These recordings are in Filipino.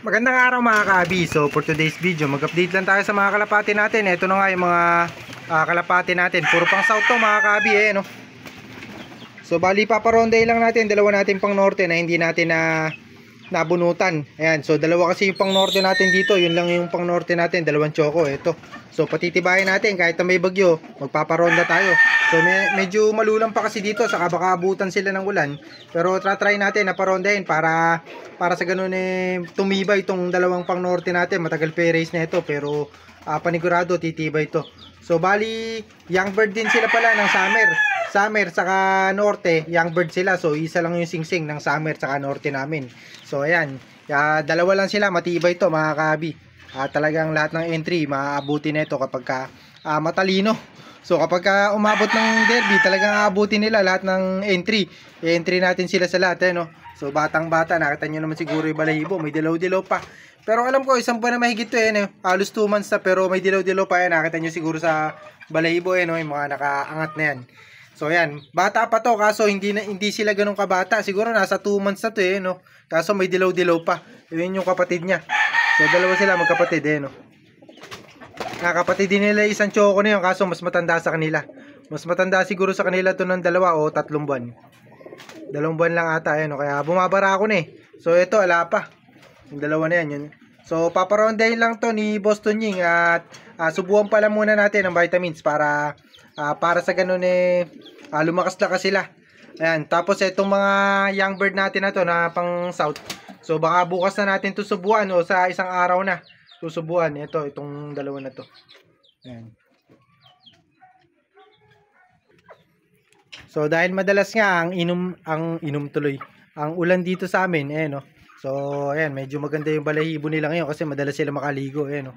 Magandang araw mga ka-abi. So for today's video, mag-update lang tayo sa mga kalapati natin. Ito na nga yung mga kalapati natin. Puro pang south to mga ka-abi no? So bali paparonday lang natin. Dalawa natin pang norte na hindi natin nabunutan. Ayan, so dalawa kasi yung pang norte natin dito. Yun lang yung pang norte natin, dalawang choco. Ito. So patitibayin natin kahit na may bagyo, magpaparonda tayo. So medyo malulang pa kasi dito, saka baka abutan sila ng ulan. Pero try natin na parondahin para sa ganun tumibay itong dalawang pang norte natin. Matagal pa race na ito pero panigurado titibay ito. So bali young bird din sila pala ng summer saka norte, young bird sila. So isa lang yung singsing ng summer saka norte namin. So ayan, dalawa lang sila, matibay ito mga kabi. Talagang lahat ng entry maaabuti na ito kapag matalino. So kapag umabot ng derby, talagang aabutin nila lahat ng entry. I-entry natin sila sa lahat no. So batang bata, nakita nyo naman siguro yung balahibo, may dilaw-dilaw pa. Pero alam ko isang buwan na mahigit to halos 2 months na, pero may dilaw-dilaw pa yan. Nakita nyo siguro sa balahibo no, yung mga nakaangat na yan. So ayan, bata pa to, kaso hindi sila ganun kabata. Siguro nasa 2 months na to no. Kaso may dilaw-dilaw pa. Yun yung kapatid niya. So dalawa sila magkapatid no. Kapatid din nila isang choco na yun, kaso mas matanda sa kanila. Mas matanda siguro sa kanila to ng 2 o 3 buwan. 2 buwan lang ata no, kaya bumabara ako na So ito ala pa. Yung dalawa na yan yun. So paparondahin lang to ni Boston Ying at subuhan pala muna natin ng vitamins para sa ganun lumakas-lakas sila. Ayan, tapos itong mga young bird natin na to na pang south. So baka bukas na natin to subuhan o sa isang araw na susubuan. Itong dalawa na to. Ayan. So dahil madalas nga ang inom tuloy ang ulan dito sa amin no. So ayan, medyo maganda yung balahibo nila ngayon kasi madalas sila makaligo no.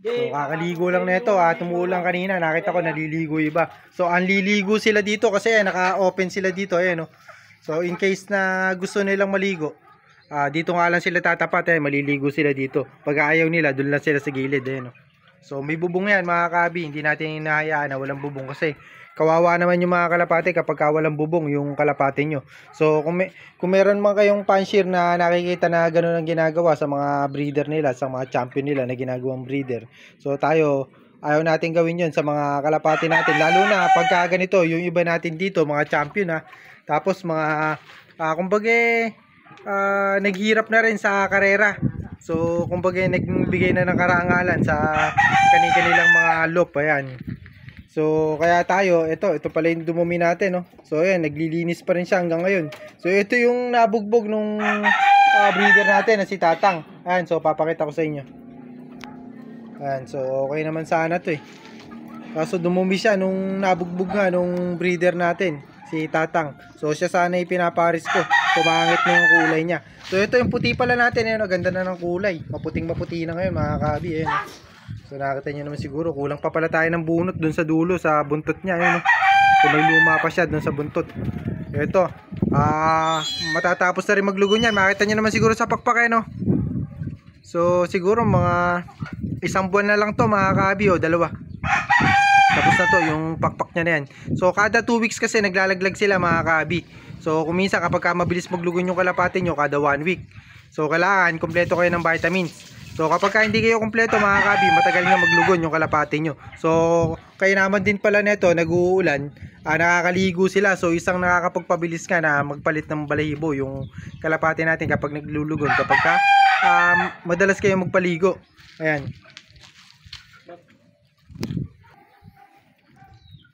So kakaligo lang nito tumuulan kanina, nakita ko naliligo iba. So ang liligo sila dito kasi naka-open sila dito no. So in case na gusto nilang maligo, dito nga lang sila tatapat maliligo sila dito. Pag ayaw nila, doon lang sila sa gilid no. So may bubong yan mga kabi, hindi natin hinahayaan na walang bubong kasi kawawa naman yung mga kalapate kapag walang bubong yung kalapate nyo. So kung meron man kayong panshir na nakikita na gano'n ang ginagawa sa mga breeder nila, sa mga champion nila na ginagawang breeder, so tayo ayaw natin gawin yun sa mga kalapate natin, lalo na pagka ganito yung iba natin dito mga champion tapos mga kumbaga naghirap na rin sa karera. So kumbaga nagbigay na ng karangalan sa kanilang mga lop. Ayan. So kaya tayo, ito pala yung dumumi natin no. So ayan, naglilinis pa rin siya hanggang ngayon. So ito yung nabugbog nung breeder natin na si Tatang. Ayan, so papakita ko sa inyo. Ayan, so okay naman sana to Kaso dumumi siya nung nabugbog nga nung breeder natin, si Tatang. So siya sana pinaparis ko. Pumangit na yung kulay niya. So ito yung puti pala natin ganda na ng kulay. Maputing-maputi na ngayon mga kabi So nakita niyo naman siguro, kulang pa pala tayo ng bunot dun sa dulo, sa buntot niya So may luma pa siya dun sa buntot. Ito, matatapos na rin maglugo niyan. Makita niyo naman siguro sa pakpak So siguro mga 1 buwan na lang to mga kabi dalawa. Tapos na to yung pakpak niya na yan. So kada 2 weeks kasi naglalaglag sila mga kabi. So kuminsan kapag mabilis maglugon yung kalapate nyo, kada 1 week. So kailangan kompleto kayo ng vitamins. So kapag hindi kayo kompleto mga kabi, matagal nga maglugon yung kalapate nyo. So kaya naman din pala nito, nag-uulan, nakakaligo sila. So isang nakakapagpabilis ka na magpalit ng balahibo yung kalapate natin kapag naglulugon. Kapag madalas kayo magpaligo. Ayan.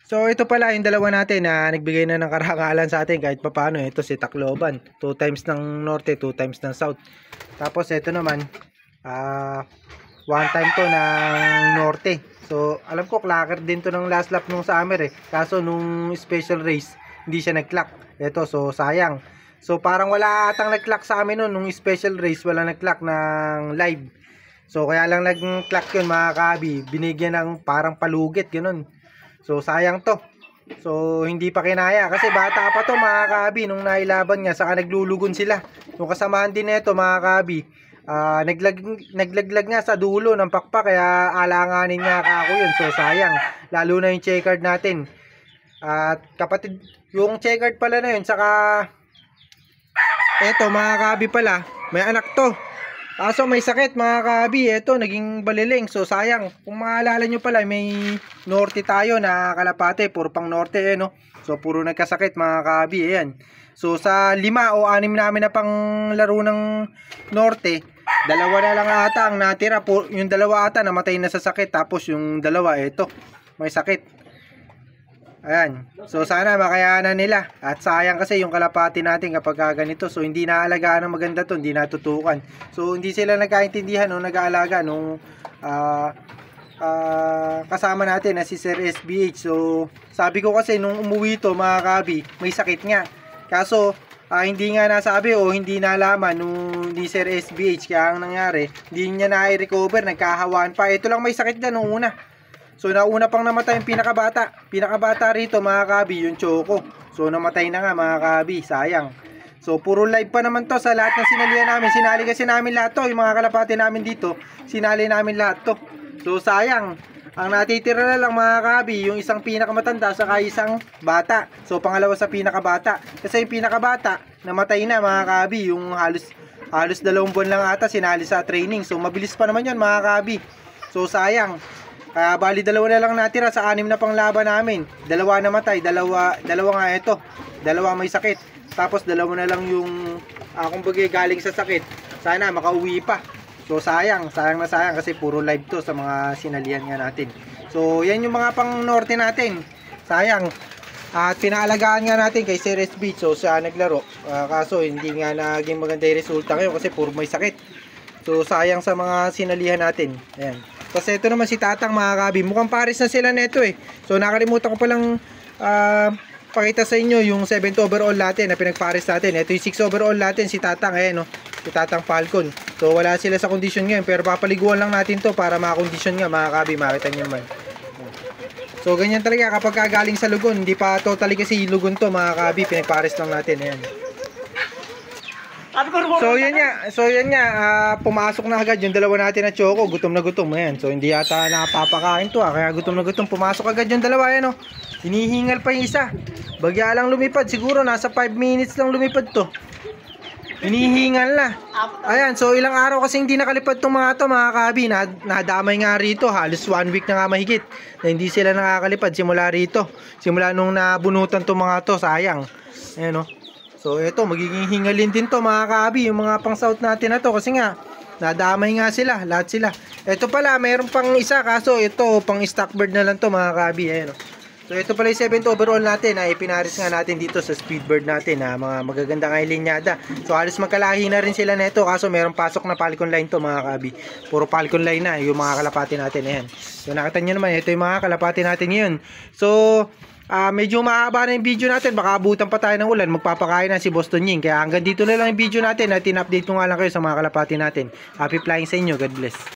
So ito pala yung dalawa natin na nagbigay na ng karangalan sa atin kahit papaano. Ito si Tacloban, 2 times ng norte, 2 times ng south. Tapos ito naman 1 time to ng norte. So alam ko clacker din to ng last lap nung summer kaso nung special race hindi siya nag-clock. Ito, so sayang. So parang wala atang nag-clock sa amin nung special race, wala nag-clock ng live. So kaya lang nag-clock yun mga kabi, binigyan ng parang palugit ganun. So sayang to. So hindi pa kinaya kasi bata pa to mga kabi nung nailaban nga, saka naglulugon sila. Yung kasamahan din nito mga kabi, naglaglag nga sa dulo ng pakpak kaya alanganin nga ako yun. So sayang, lalo na yung checkered natin. At kapatid, yung checkered pala na yun, saka eto mga kabi pala, may anak to. Kaso may sakit mga kabi, eto naging baliling. So sayang, kung maalala nyo pala, may norte tayo na kalapate, puro pang norte no. So puro nagkasakit mga kabi, ayan. So sa 5 o 6 namin na pang laro ng norte, dalawa na lang ata ang natira. Yung dalawa ata namatay na sa sakit, tapos yung dalawa eto, may sakit. Ayan. So sana makayanan nila. At sayang kasi yung kalapati natin kapag ganito. So hindi naalagaan ng maganda to, hindi natutukan. So hindi sila nagkaintindihan nung nag-aalaga nung kasama natin na si Sir SBH. So sabi ko kasi nung umuwi to mga kabi, may sakit nga. Kaso hindi nga nasabi o hindi nalaman nung ni Sir SBH. Kaya ang nangyari, hindi niya na-recover, nagkahawaan pa. Ito lang may sakit na nung una. So nauna pang namatay yung pinakabata. Pinakabata rito mga kabi, yung Choco. So namatay na nga mga kabi, sayang. So puro live pa naman to sa lahat ng sinalihan namin. Sinali kasi namin lahat to, yung mga kalapati namin dito, sinali namin lahat to. So sayang, ang natitira na lang mga kabi, yung isang pinakamatanda saka isang bata. So pangalawa sa pinakabata. Kasi yung pinakabata, namatay na mga kabi, yung halos 2 buwan lang ata sinali sa training. So mabilis pa naman yun mga kabi. So sayang. Kaya bali 2 na lang natira sa 6 na pang laban namin. 2 namatay, dalawa nga ito. 2 may sakit. Tapos 2 na lang yung kumbaga galing sa sakit. Sana makauwi pa. So sayang na sayang kasi puro live to sa mga sinalihan nga natin. So yan yung mga pang norte natin. Sayang. At pinaalagaan nga natin kay Sir SB. So siya naglaro. Kaso hindi nga naging maganda yung resulta ngayon kasi puro may sakit. So sayang sa mga sinalihan natin. Ayan. Kasi ito naman si Tatang mga kabi, mukhang pares na sila neto eh. So nakalimutan ko palang pakita sa inyo yung 7th overall natin na pinagpares natin. Ito yung 6th overall natin, si Tatang no? Si Tatang Falcon. So wala sila sa kondisyon ngayon, pero papaliguan lang natin to para makakondisyon nga mga kabi, makita nyo naman. So ganyan talaga kapag galing sa lugon, hindi pa totally kasi lugon to mga kabi, pinagpares lang natin. Ayan. So yan nga, pumasok na agad yung 2 natin na Choco, gutom na gutom. Ayan. So hindi yata napapakain to kaya gutom na gutom. Pumasok agad yung 2 yan oh. Hinihingal pa yung isa. Bagya lang lumipad, siguro nasa 5 minutes lang lumipad to. Hinihingal na. Ayan, so ilang araw kasi hindi nakalipad tong mga to mga kabi. Nadamay nga rito, halos 1 week na nga mahigit na hindi sila nakakalipad simula rito. Simula nung nabunutan tong mga to, sayang. Ayan oh. So ito, magiging hingalin din to mga kabi, yung mga pang south natin na to kasi nga nadamay nga sila, lahat sila. Ito pala, mayroon pang isa kaso ito pang stock bird na lang to mga kabi. Ayan oh. So ito pala yung 7th overall natin na ipinaris nga natin dito sa speedbird natin na mga magaganda nga linyada. So halos magkalahi na rin sila neto kaso mayroong pasok na Falcon line to mga kabi. Puro Falcon line na yung mga kalapati natin. Ayan. So nakita nyo naman, ito yung mga kalapati natin ngayon. So medyo mahaba na yung video natin, baka abutan pa tayo ng ulan, magpapakain na si Boston Ying. Kaya hanggang dito na lang yung video natin at in-update ko nga lang kayo sa mga kalapati natin. Happy flying sa inyo, God bless.